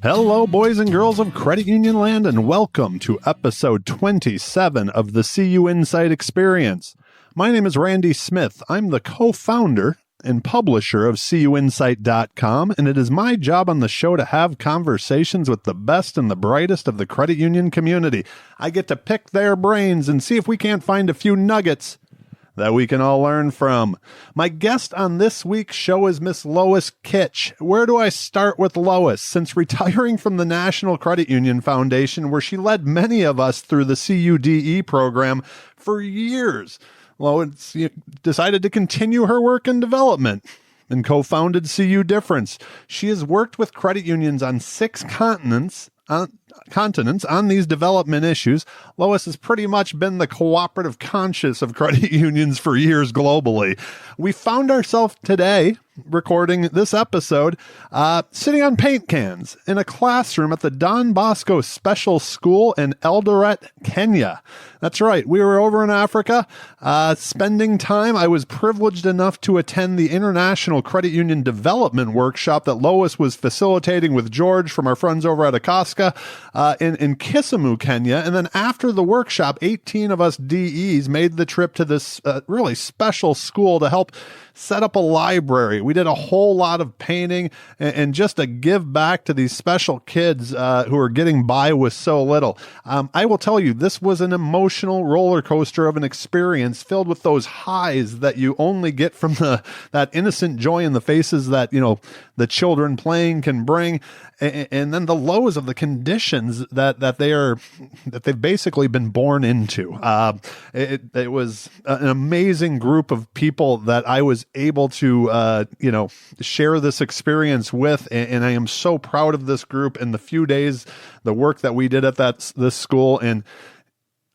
Hello, boys and girls of Credit Union Land, and welcome to episode 27 of the CUInsight Experience. My name is Randy Smith. I'm the co-founder and publisher of CUInsight.com, and it is my job on the show to have conversations with the best and the brightest of the credit union community. I get to pick their brains and see if we can't find a few nuggets that we can all learn from. My guest on this week's show is Miss Lois Kitsch. Where do I start with Lois? Since retiring from the National Credit Union Foundation, where she led many of us through the CUDE program for years, Lois decided to continue her work in development and co-founded CU Difference. She has worked with credit unions on 6 continents on these development issues. Lois has pretty much been the cooperative conscience of credit unions for years globally. We found ourselves today recording this episode sitting on paint cans in a classroom at the Don Bosco Special School in Eldoret, Kenya. That's right. We were over in Africa spending time. I was privileged enough to attend the International Credit Union Development Workshop that Lois was facilitating with George from our friends over at Akaska in Kisumu, Kenya. And then after the workshop, 18 of us DEs made the trip to this really special school to help set up a library. We did a whole lot of painting and just a give back to these special kids who are getting by with so little. I will tell you, this was an emotional roller coaster of an experience filled with those highs that you only get from that innocent joy in the faces that, the children playing can bring, and then the lows of the conditions that they've basically been born into. It was an amazing group of people that I was able to, share this experience with. And I am so proud of this group and the few days, the work that we did at this school. And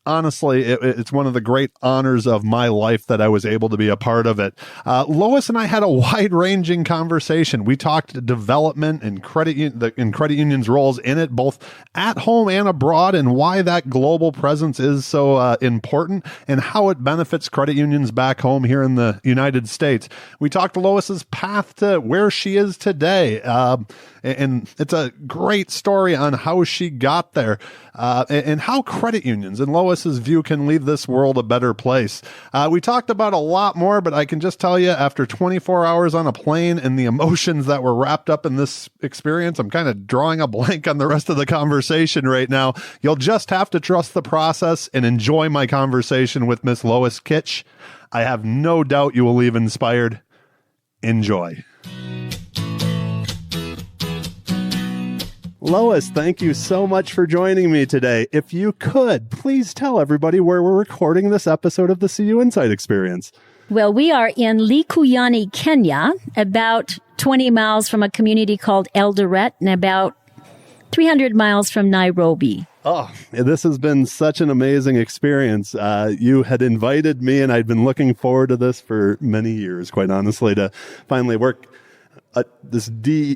honestly, it's one of the great honors of my life that I was able to be a part of it. Lois and I had a wide-ranging conversation. We talked development and credit unions' roles in it, both at home and abroad, and why that global presence is so important, and how it benefits credit unions back home here in the United States. We talked Lois's path to where she is today, and it's a great story on how she got there, and how credit unions and Lois's view can leave this world a better place. We talked about a lot more, but I can just tell you, after 24 hours on a plane and the emotions that were wrapped up in this experience, I'm kind of drawing a blank on the rest of the conversation right now. You'll just have to trust the process and enjoy my conversation with Miss Lois Kitsch. I have no doubt you will leave inspired. Enjoy. Lois, thank you so much for joining me today. If you could, please tell everybody where we're recording this episode of the CUInsight Experience. Well, we are in Likuyani, Kenya, about 20 miles from a community called Eldoret and about 300 miles from Nairobi. Oh, this has been such an amazing experience. You had invited me, and I'd been looking forward to this for many years, quite honestly, to finally work this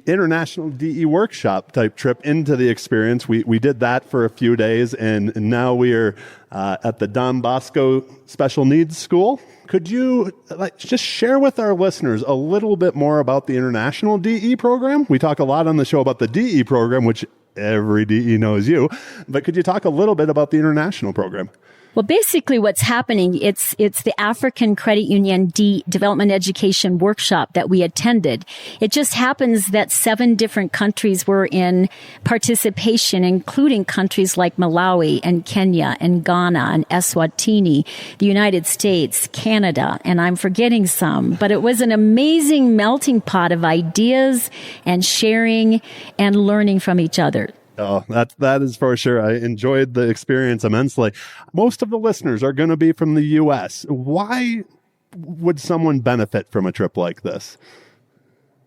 international DE workshop type trip into the experience. We did that for a few days, and now we are at the Don Bosco Special Needs School. Could you just share with our listeners a little bit more about the international DE program? We talk a lot on the show about the DE program, which every DE knows you, but could you talk a little bit about the international program? Well, basically what's happening, it's the African Credit Union Development Education Workshop that we attended. It just happens that 7 different countries were in participation, including countries like Malawi and Kenya and Ghana and Eswatini, the United States, Canada, and I'm forgetting some. But it was an amazing melting pot of ideas and sharing and learning from each other. Oh, that is for sure. I enjoyed the experience immensely. Most of the listeners are going to be from the U.S. Why would someone benefit from a trip like this?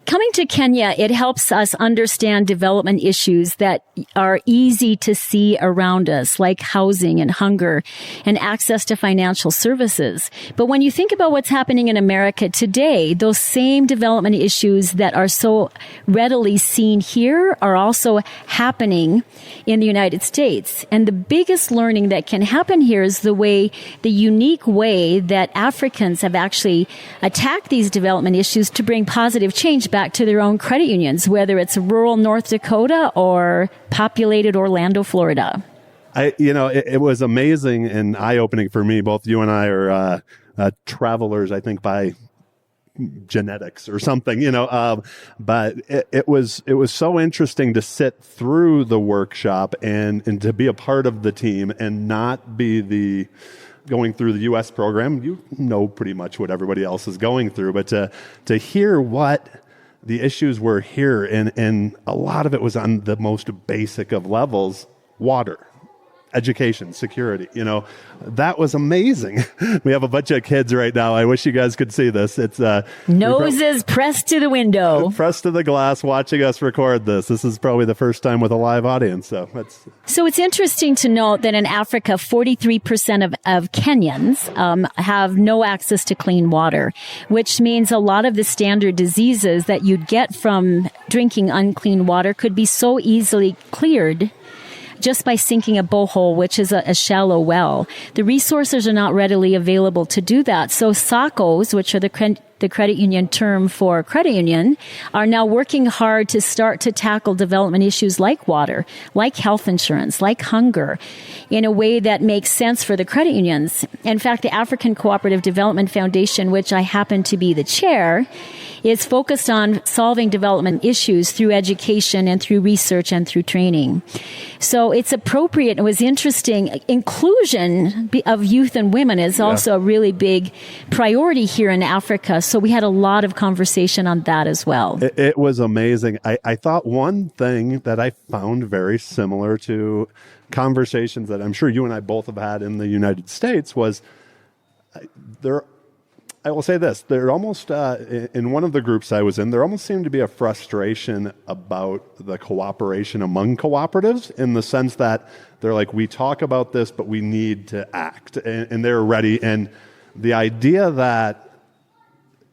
Coming to Kenya, it helps us understand development issues that are easy to see around us, like housing and hunger and access to financial services. But when you think about what's happening in America today, those same development issues that are so readily seen here are also happening in the United States. And the biggest learning that can happen here is the unique way that Africans have actually attacked these development issues to bring positive change. back to their own credit unions, whether it's rural North Dakota or populated Orlando, Florida. It was amazing and eye-opening for me. Both you and I are travelers, I think, by genetics or something, but it was so interesting to sit through the workshop and to be a part of the team and not be going through the U.S. program. You know pretty much what everybody else is going through, but to hear what the issues were here, and a lot of it was on the most basic of levels: water, education, security. That was amazing. We have a bunch of kids right now. I wish you guys could see this. It's noses pressed to the window, pressed to the glass, watching us record this. This is probably the first time with a live audience. So it's interesting to note that in Africa, 43% of Kenyans have no access to clean water, which means a lot of the standard diseases that you'd get from drinking unclean water could be so easily cleared just by sinking a borehole, which is a shallow well. The resources are not readily available to do that. So SACCOs, which are the credit union term for credit union, are now working hard to start to tackle development issues like water, like health insurance, like hunger, in a way that makes sense for the credit unions. In fact, the African Cooperative Development Foundation, which I happen to be the chair, is focused on solving development issues through education and through research and through training. So it's appropriate. It was interesting. Inclusion of youth and women is also a really big priority here in Africa. So we had a lot of conversation on that as well. It was amazing. I thought one thing that I found very similar to conversations that I'm sure you and I both have had in the United States was I will say this, there almost, in one of the groups I was in, there almost seemed to be a frustration about the cooperation among cooperatives, in the sense that they're like, we talk about this, but we need to act, and they're ready. And the idea that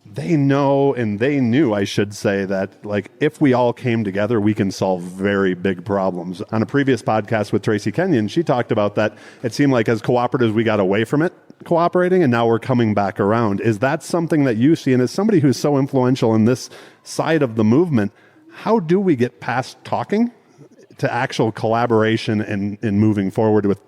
they know, and they knew, I should say, that like if we all came together, we can solve very big problems. On a previous podcast with Tracy Kenyon, she talked about that it seemed like as cooperatives, we got away from it, cooperating, and now we're coming back around. Is that something that you see? And as somebody who's so influential in this side of the movement, how do we get past talking to actual collaboration and moving forward with,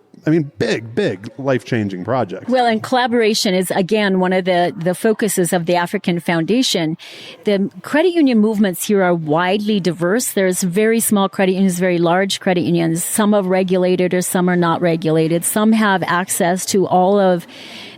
big, life-changing projects? Well, and collaboration is, again, one of the focuses of the African Foundation. The credit union movements here are widely diverse. There's very small credit unions, very large credit unions. Some are regulated or some are not regulated. Some have access to all of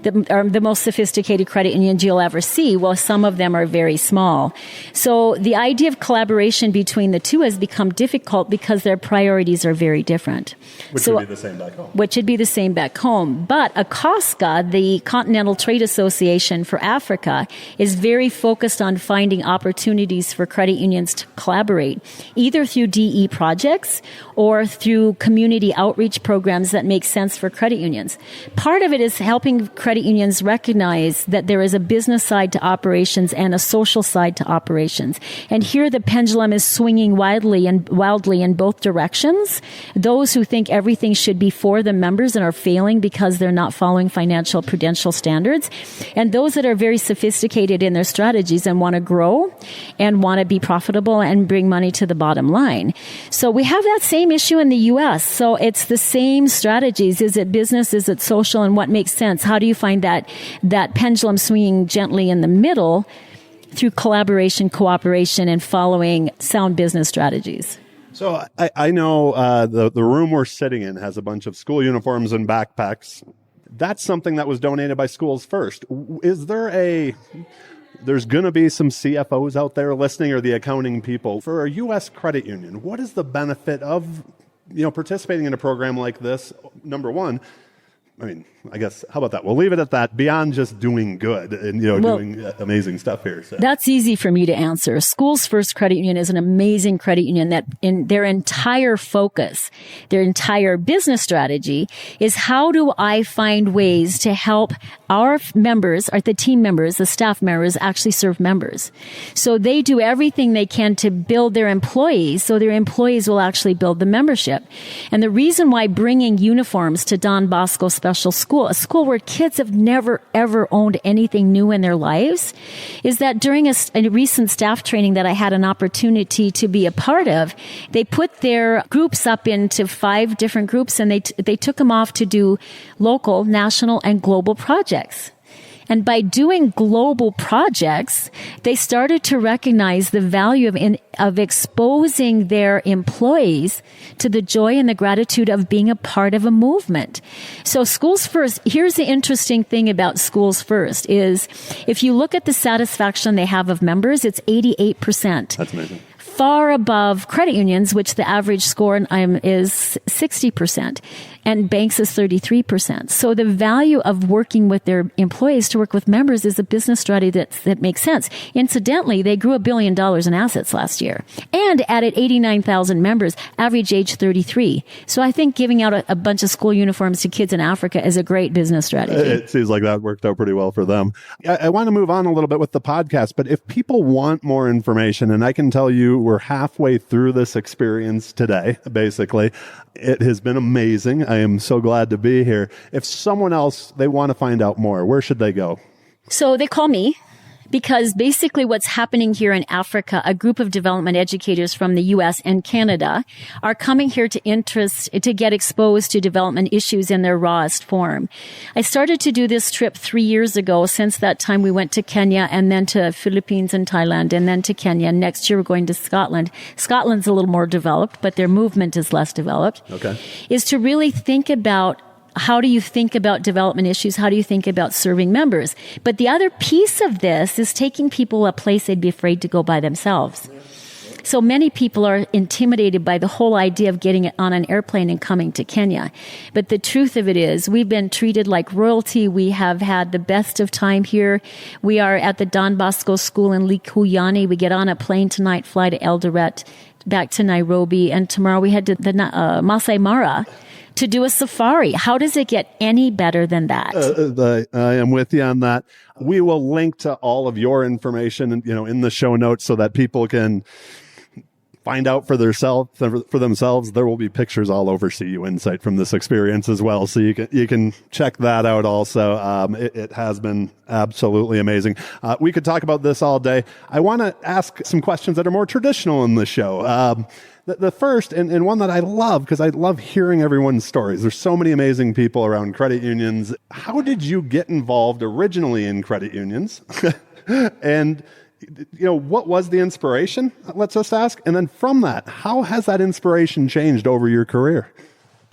the most sophisticated credit unions you'll ever see, while some of them are very small. So the idea of collaboration between the two has become difficult because their priorities are very different. Which would be the same back home. Which would be the same back home. But ACOSCA, the Continental Trade Association for Africa, is very focused on finding opportunities for credit unions to collaborate, either through DE projects or through community outreach programs that make sense for credit unions. Part of it is helping credit unions recognize that there is a business side to operations and a social side to operations. And here the pendulum is swinging wildly in both directions. Those who think everything should be for the members and are failing because they're not following financial prudential standards, and those that are very sophisticated in their strategies and want to grow and want to be profitable and bring money to the bottom line. So we have that same issue in the U.S. So it's the same strategies. Is it business? Is it social? And what makes sense? How do you find that pendulum swinging gently in the middle through collaboration, cooperation, and following sound business strategies? So I know the room we're sitting in has a bunch of school uniforms and backpacks. That's something that was donated by schools first. Is there's going to be some CFOs out there listening, or the accounting people? For a U.S. credit union, what is the benefit of participating in a program like this? Number one, I guess, how about that? We'll leave it at that, beyond just doing good and, doing amazing stuff here. So. That's easy for me to answer. Schools First Credit Union is an amazing credit union that in their entire focus, their entire business strategy is, how do I find ways to help our members, or the team members, the staff members, actually serve members? So they do everything they can to build their employees, so their employees will actually build the membership. And the reason why bringing uniforms to Don Bosco Special School a school where kids have never, ever owned anything new in their lives, is that during a recent staff training that I had an opportunity to be a part of, they put their groups up into 5 different groups, and they took them off to do local, national, and global projects. And by doing global projects, they started to recognize the value of exposing their employees to the joy and the gratitude of being a part of a movement. So Schools First, here's the interesting thing about Schools First is if you look at the satisfaction they have of members, it's 88%. That's amazing. Far above credit unions, which the average score is 60%, and banks is 33%. So the value of working with their employees to work with members is a business strategy that makes sense. Incidentally, they grew $1 billion in assets last year and added 89,000 members, average age 33. So I think giving out a bunch of school uniforms to kids in Africa is a great business strategy. It seems like that worked out pretty well for them. I want to move on a little bit with the podcast, but if people want more information, and I can tell you we're halfway through this experience today, basically. It has been amazing. I am so glad to be here. If someone else, they want to find out more, where should they go? So they call me. Because basically what's happening here in Africa, a group of development educators from the U.S. and Canada are coming here to get exposed to development issues in their rawest form. I started to do this trip 3 years ago. Since that time, we went to Kenya and then to Philippines and Thailand and then to Kenya. Next year, we're going to Scotland. Scotland's a little more developed, but their movement is less developed. Okay. Is to really think about how do you think about development issues? How do you think about serving members? But the other piece of this is taking people a place they'd be afraid to go by themselves. So many people are intimidated by the whole idea of getting on an airplane and coming to Kenya. But the truth of it is we've been treated like royalty. We have had the best of time here. We are at the Don Bosco School in Likuyani. We get on a plane tonight, fly to Eldoret, back to Nairobi, and tomorrow we head to the Masai Mara to do a safari. How does it get any better than that? I am with you on that. We will link to all of your information, in the show notes so that people can find out for themselves. There will be pictures all over CUInsight from this experience as well, so you can check that out also. It has been absolutely amazing. We could talk about this all day. I want to ask some questions that are more traditional in the show. The first, and one that I love, because I love hearing everyone's stories. There's so many amazing people around credit unions. How did you get involved originally in credit unions? And, what was the inspiration? Let's just ask. And then from that, how has that inspiration changed over your career?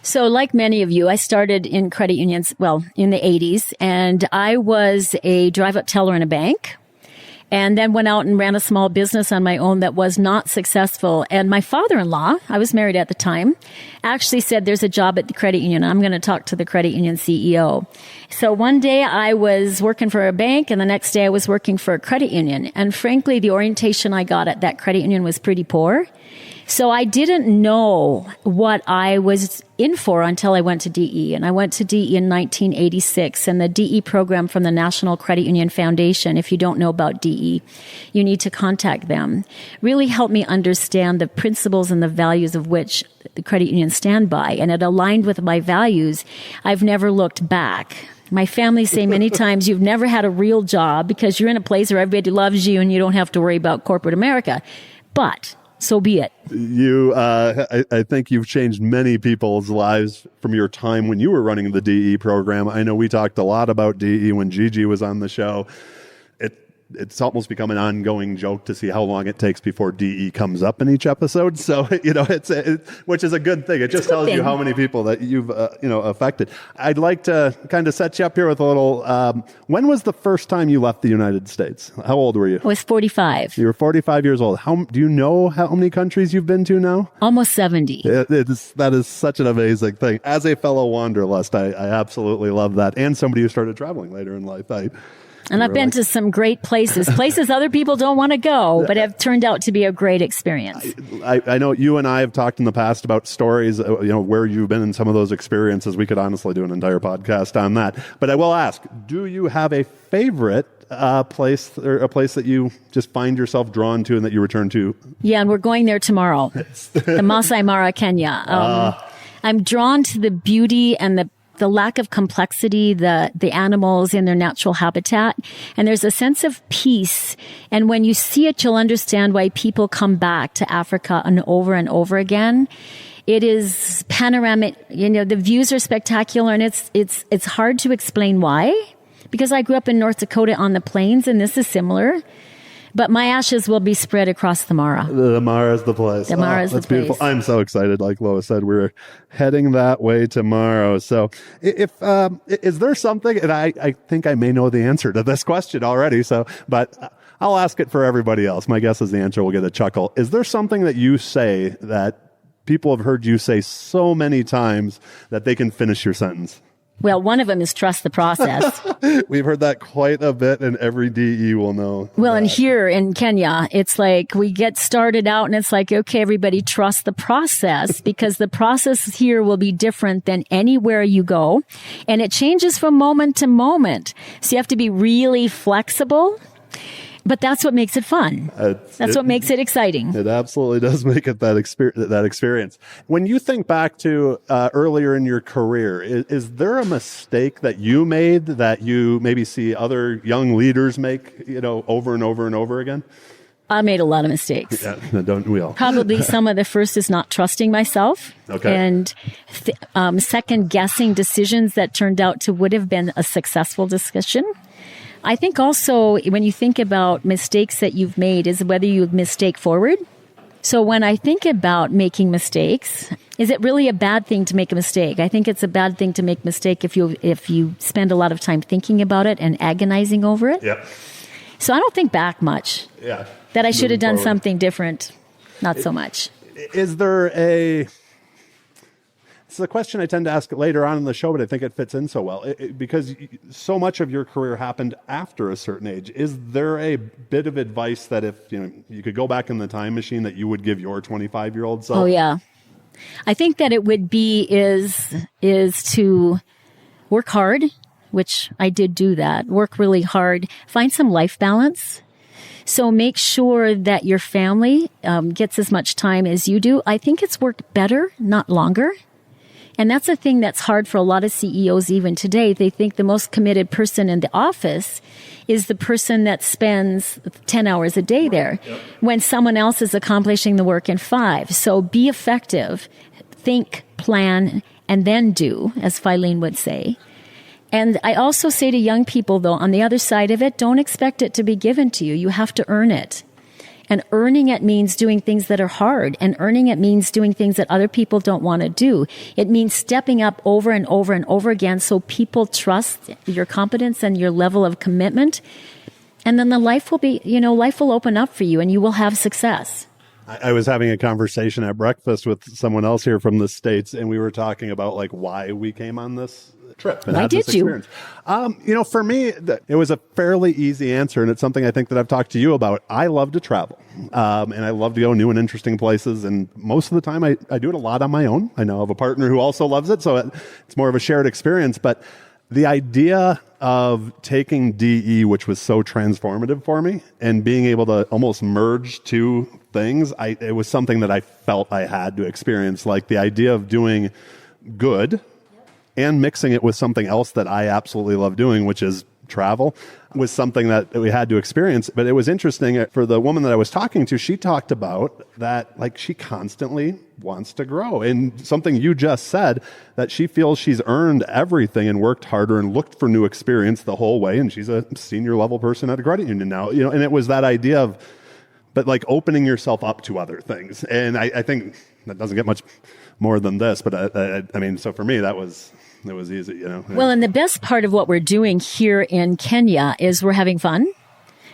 So like many of you, I started in credit unions, in the 80s, and I was a drive-up teller in a bank. And then went out and ran a small business on my own that was not successful. And my father-in-law, I was married at the time, actually said, there's a job at the credit union. I'm going to talk to the credit union CEO. So one day I was working for a bank and the next day I was working for a credit union. And frankly, the orientation I got at that credit union was pretty poor. So I didn't know what I was in for until I went to DE. And I went to DE in 1986. And the DE program from the National Credit Union Foundation, if you don't know about DE, you need to contact them, really helped me understand the principles and the values of which the credit unions stand by. And it aligned with my values. I've never looked back. My family say many times, you've never had a real job because you're in a place where everybody loves you and you don't have to worry about corporate America. But so be it. I think you've changed many people's lives from your time when you were running the DE program. I know we talked a lot about DE when Gigi was on the show. It's almost become an ongoing joke to see how long it takes before DE comes up in each episode. So, which is a good thing. It just tells you how many people that you've, affected. I'd like to kind of set you up here with a little, when was the first time you left the United States? How old were you? I was 45. You were 45 years old. Do you know how many countries you've been to now? Almost 70. That is such an amazing thing. As a fellow wanderlust, I absolutely love that. And somebody who started traveling later in life. And I've been to some great places other people don't want to go, but have turned out to be a great experience. I know you and I have talked in the past about stories, where you've been in some of those experiences. We could honestly do an entire podcast on that. But I will ask, do you have a favorite place or a place that you just find yourself drawn to and that you return to? Yeah, and we're going there tomorrow. The Masai Mara, Kenya. I'm drawn to the beauty and the the lack of complexity, the animals in their natural habitat. And there's a sense of peace. And when you see it, you'll understand why people come back to Africa and over again. It is panoramic. The views are spectacular, and it's hard to explain why, because I grew up in North Dakota on the plains, and this is similar. But my ashes will be spread across the Mara. The Mara is the place. The Mara is the place. place. Beautiful. I'm so excited. Like Lois said, we're heading that way tomorrow. So if is there something, and I think I may know the answer to this question already, but I'll ask it for everybody else. My guess is the answer will get a chuckle. Is there something that you say that people have heard you say so many times that they can finish your sentence? Well, one of them is trust the process. We've heard that quite a bit, and every DE will know. Well, that. And here in Kenya, it's like we get started out and it's like, okay, everybody trust the process, because the process here will be different than anywhere you go. And it changes from moment to moment. So you have to be really flexible. But that's what makes it fun. That's what makes it exciting. It absolutely does make it that experience. When you think back to earlier in your career, is there a mistake that you made that you maybe see other young leaders make, over and over and over again? I made a lot of mistakes. Yeah, don't we all? Probably some of the first is not trusting myself. Okay. And second guessing decisions that turned out to would have been a successful discussion. I think also when you think about mistakes that you've made is whether you mistake forward. So when I think about making mistakes, is it really a bad thing to make a mistake? I think it's a bad thing to make a mistake if you spend a lot of time thinking about it and agonizing over it. Yeah. So I don't think back much. Yeah. That I should have done something different. Not so much. Is there it's a question I tend to ask later on in the show, but I think it fits in so well because so much of your career happened after a certain age. Is there a bit of advice that if you could go back in the time machine that you would give your 25-year-old self? Oh yeah, I think that it would be is to work hard, which I did do that. Work really hard. Find some life balance. So make sure that your family gets as much time as you do. I think it's worked better, not longer. And that's a thing that's hard for a lot of CEOs even today. They think the most committed person in the office is the person that spends 10 hours a day there, when someone else is accomplishing the work in 5. So be effective, think, plan, and then do, as Filene would say. And I also say to young people, though, on the other side of it, don't expect it to be given to you. You have to earn it. And earning it means doing things that are hard. And earning it means doing things that other people don't want to do. It means stepping up over and over and over again so people trust your competence and your level of commitment. And then life will open up for you and you will have success. I was having a conversation at breakfast with someone else here from the States, and we were talking about why we came on this trip and why had this did you? experience. For me, it was a fairly easy answer, and it's something I think that I've talked to you about. I love to travel, and I love to go new and interesting places, and most of the time I do it a lot on my own. I now have a partner who also loves it, so it's more of a shared experience, but the idea of taking DE, which was so transformative for me, and being able to almost merge two things, it was something that I felt I had to experience. Like the idea of doing good and mixing it with something else that I absolutely love doing, which is travel, was something that we had to experience. But it was interesting for the woman that I was talking to. She talked about that, she constantly wants to grow. And something you just said, that she feels she's earned everything and worked harder and looked for new experience the whole way. And she's a senior level person at a credit union now, and it was that idea of, but opening yourself up to other things. And I think that doesn't get much more than this, but so for me, it was easy, Well, and the best part of what we're doing here in Kenya is we're having fun.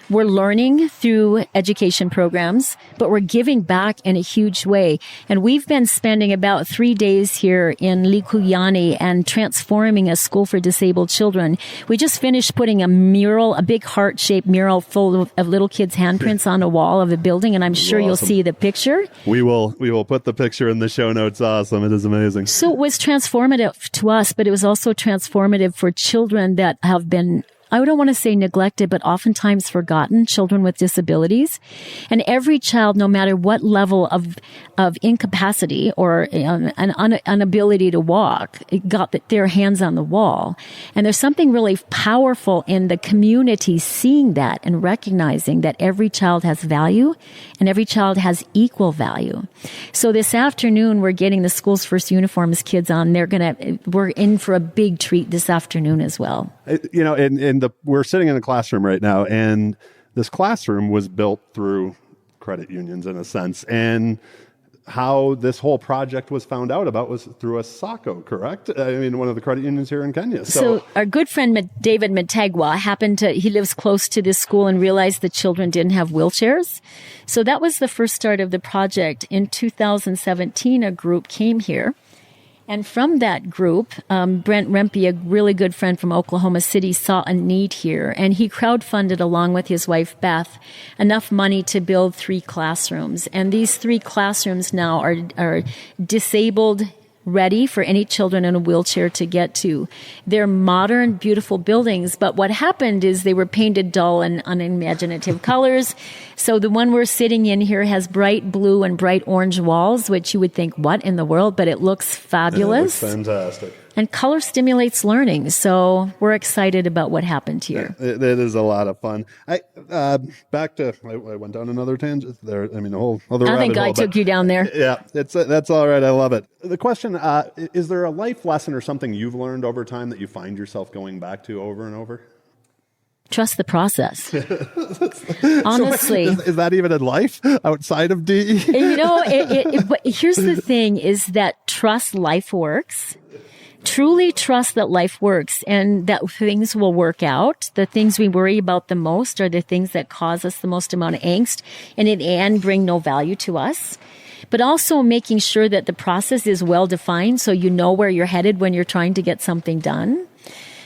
We're learning through education programs, but we're giving back in a huge way. And we've been spending about 3 days here in Likuyani and transforming a school for disabled children. We just finished putting a big heart-shaped mural full of little kids' handprints on a wall of a building, and I'm sure you'll see the picture. We will put the picture in the show notes. Awesome. It is amazing. So it was transformative to us, but it was also transformative for children that have been I don't want to say neglected, but oftentimes forgotten children with disabilities. And every child, no matter what level of incapacity or an inability to walk, got their hands on the wall. And there's something really powerful in the community seeing that and recognizing that every child has value and every child has equal value. So this afternoon, we're getting the school's first uniforms kids on. We're in for a big treat this afternoon as well. You know, we're sitting in a classroom right now, and this classroom was built through credit unions in a sense. And how this whole project was found out about was through a SACCO, correct? I mean, one of the credit unions here in Kenya. So our good friend David Matagwa he lives close to this school and realized the children didn't have wheelchairs. So that was the first start of the project. In 2017, a group came here. And from that group, Brent Rempe, a really good friend from Oklahoma City, saw a need here. And he crowdfunded, along with his wife, Beth, enough money to build 3 classrooms. And these 3 classrooms now are disabled ready for any children in a wheelchair to get to. They're modern, beautiful buildings, but what happened is they were painted dull and unimaginative colors. So the one we're sitting in here has bright blue and bright orange walls, which you would think, what in the world? But it looks fabulous. It looks fantastic. And color stimulates learning. So we're excited about what happened here. It is a lot of fun. I went down another tangent there. I mean, a whole other rabbit hole. I think I took you down there. Yeah, that's all right. I love it. The question, is there a life lesson or something you've learned over time that you find yourself going back to over and over? Trust the process. Honestly. So is that even in life outside of DE? You know, but here's the thing is that trust life works. Truly trust that life works and that things will work out. The things we worry about the most are the things that cause us the most amount of angst and in the end bring no value to us. But also making sure that the process is well defined so you know where you're headed when you're trying to get something done.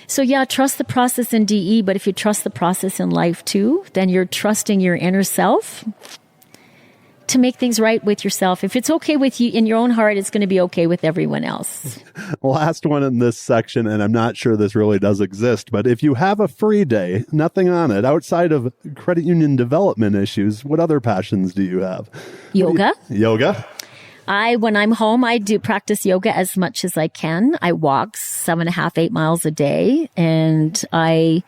So yeah, trust the process in DE, but if you trust the process in life too, then you're trusting your inner self to make things right with yourself. If it's okay with you in your own heart, it's going to be okay with everyone else. Last one in this section, and I'm not sure this really does exist, but if you have a free day, nothing on it, outside of credit union development issues, what other passions do you have? Yoga. Yoga? When I'm home, I do practice yoga as much as I can. I walk 7.5, 8 miles a day, and I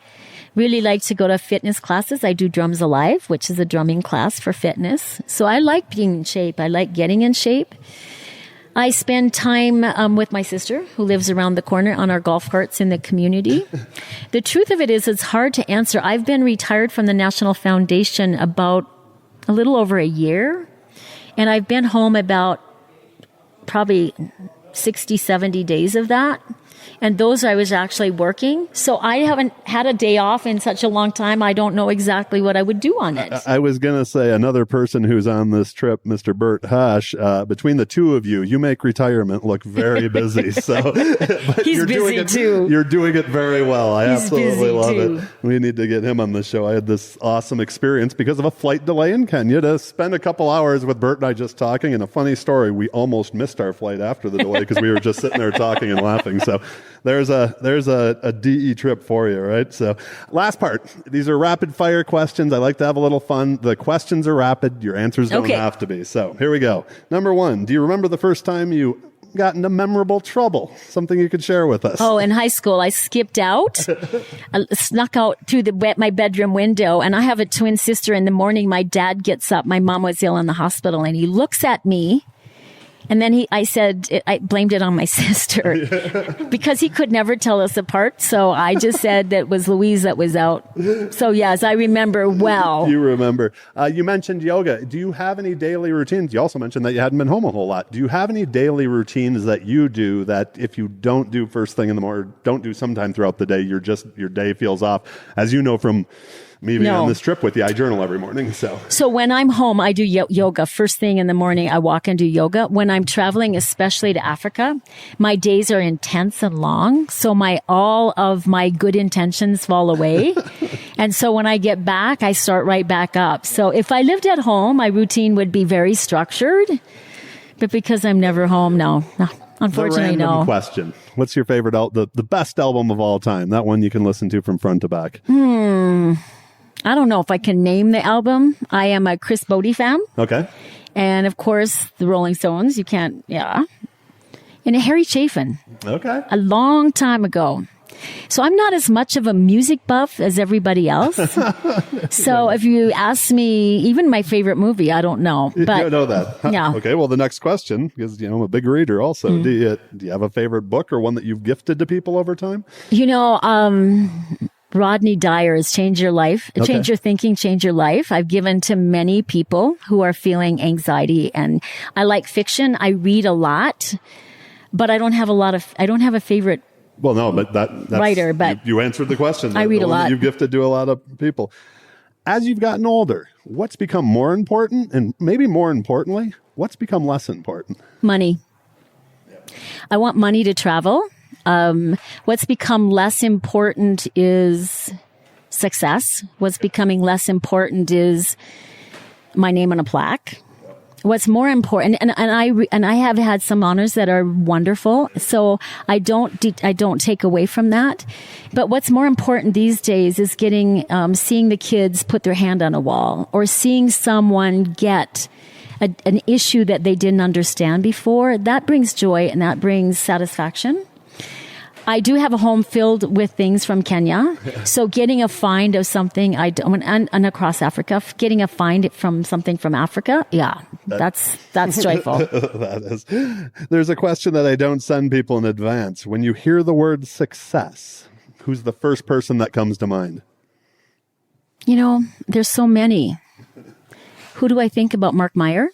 really like to go to fitness classes. I do Drums Alive, which is a drumming class for fitness. So I like being in shape. I like getting in shape. I spend time with my sister, who lives around the corner, on our golf carts in the community. The truth of it is, it's hard to answer. I've been retired from the National Foundation about a little over a year, and I've been home about probably 60, 70 days of that. And those I was actually working. So I haven't had a day off in such a long time. I don't know exactly what I would do on it. I was going to say another person who's on this trip, Mr. Bert Hush, between the two of you, you make retirement look very busy. So he's busy too. You're doing it very well. I absolutely love too. it. We need to get him on the show. I had this awesome experience because of a flight delay in Kenya to spend a couple hours with Bert and I just talking. And a funny story, we almost missed our flight after the delay because we were just sitting there talking and laughing. So there's a DE trip for you, right? So last part. These are rapid fire questions. I like to have a little fun. The questions are rapid. Your answers don't have to be. So here we go. Number 1, do you remember the first time you got into memorable trouble? Something you could share with us. Oh, in high school, I skipped out. I snuck out through my bedroom window, and I have a twin sister. In the morning, my dad gets up. My mom was ill in the hospital, and he looks at me. And then I blamed it on my sister because he could never tell us apart. So I just said that it was Louise that was out. So yes, I remember well. You remember. You mentioned yoga. Do you have any daily routines? You also mentioned that you hadn't been home a whole lot. Do you have any daily routines that you do that if you don't do first thing in the morning, or don't do sometime throughout the day, your day feels off? As you know from me being on this trip with you, I journal every morning. So when I'm home, I do yoga. First thing in the morning, I walk and do yoga. When I'm traveling, especially to Africa, my days are intense and long. So all of my good intentions fall away. And so when I get back, I start right back up. So if I lived at home, my routine would be very structured. But because I'm never home, no. Unfortunately, the random no. question. What's your favorite, the best album of all time? That one you can listen to from front to back. I don't know if I can name the album. I am a Chris Bodie fan. Okay. And of course, the Rolling Stones. You can't, yeah. And Harry Chapin. Okay. A long time ago. So I'm not as much of a music buff as everybody else. So if you ask me, even my favorite movie, I don't know. But you don't know that. Yeah. Okay. Well, the next question, because I'm a big reader also. Do you have a favorite book or one that you've gifted to people over time? Rodney Dyer's Change Your Life, Change Your Thinking, Change Your Life. I've given to many people who are feeling anxiety, and I like fiction. I read a lot, but I don't have a favorite. Well, no, but that's writer, but you answered the question. I read a lot. You've gifted to a lot of people. As you've gotten older, what's become more important, and maybe more importantly, what's become less important? Money. I want money to travel. What's become less important is success. What's becoming less important is my name on a plaque. What's more important, and I have had some honors that are wonderful, so I don't take away from that. But what's more important these days is seeing the kids put their hand on a wall, or seeing someone get an issue that they didn't understand before. That brings joy and that brings satisfaction. I do have a home filled with things from Kenya. So getting a find of something and across Africa, getting a find from something from Africa. Yeah, that's joyful. That is. There's a question that I don't send people in advance. When you hear the word success, who's the first person that comes to mind? There's so many. Who do I think about? Mark Meyer.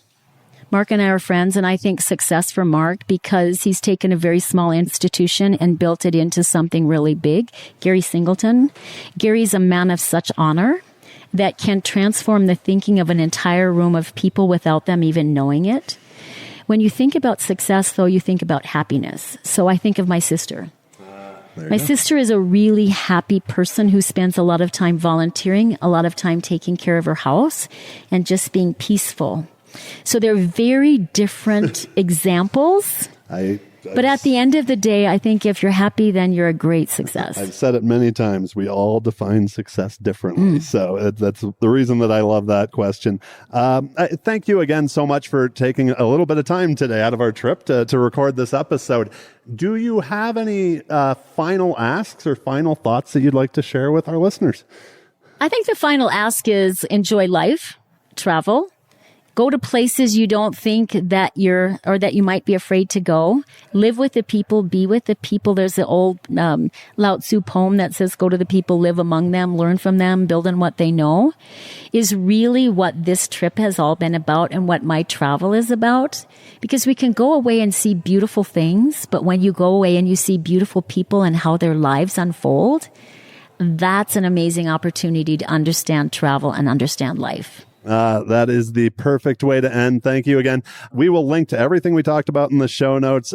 Mark and I are friends, and I think success for Mark because he's taken a very small institution and built it into something really big. Gary Singleton. Gary's a man of such honor that can transform the thinking of an entire room of people without them even knowing it. When you think about success, though, you think about happiness. So I think of my sister. My sister is a really happy person who spends a lot of time volunteering, a lot of time taking care of her house, and just being peaceful. So they're very different examples. But at the end of the day, I think if you're happy, then you're a great success. I've said it many times. We all define success differently. So that's the reason that I love that question. Thank you again so much for taking a little bit of time today out of our trip to record this episode. Do you have any final asks or final thoughts that you'd like to share with our listeners? I think the final ask is enjoy life, travel. Go to places you don't think that you might be afraid to go. Live with the people, be with the people. There's the old Lao Tzu poem that says, go to the people, live among them, learn from them, build on what they know, is really what this trip has all been about and what my travel is about. Because we can go away and see beautiful things, but when you go away and you see beautiful people and how their lives unfold, that's an amazing opportunity to understand travel and understand life. That is the perfect way to end. Thank you again. We will link to everything we talked about in the show notes.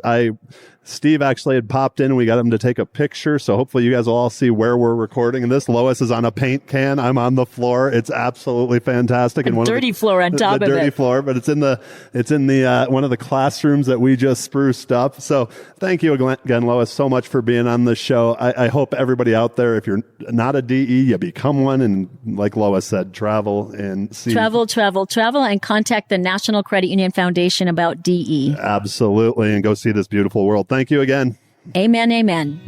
Steve actually had popped in and we got him to take a picture. So hopefully you guys will all see where we're recording this. Lois is on a paint can. I'm on the floor. It's absolutely fantastic. And dirty floor on top of it. Dirty floor, but it's in the one of the classrooms that we just spruced up. So thank you again, Lois, so much for being on the show. I hope everybody out there, if you're not a DE, you become one. And like Lois said, travel and see. Travel, and contact the National Credit Union Foundation about DE. Absolutely. And go see this beautiful world. Thank you again. Amen.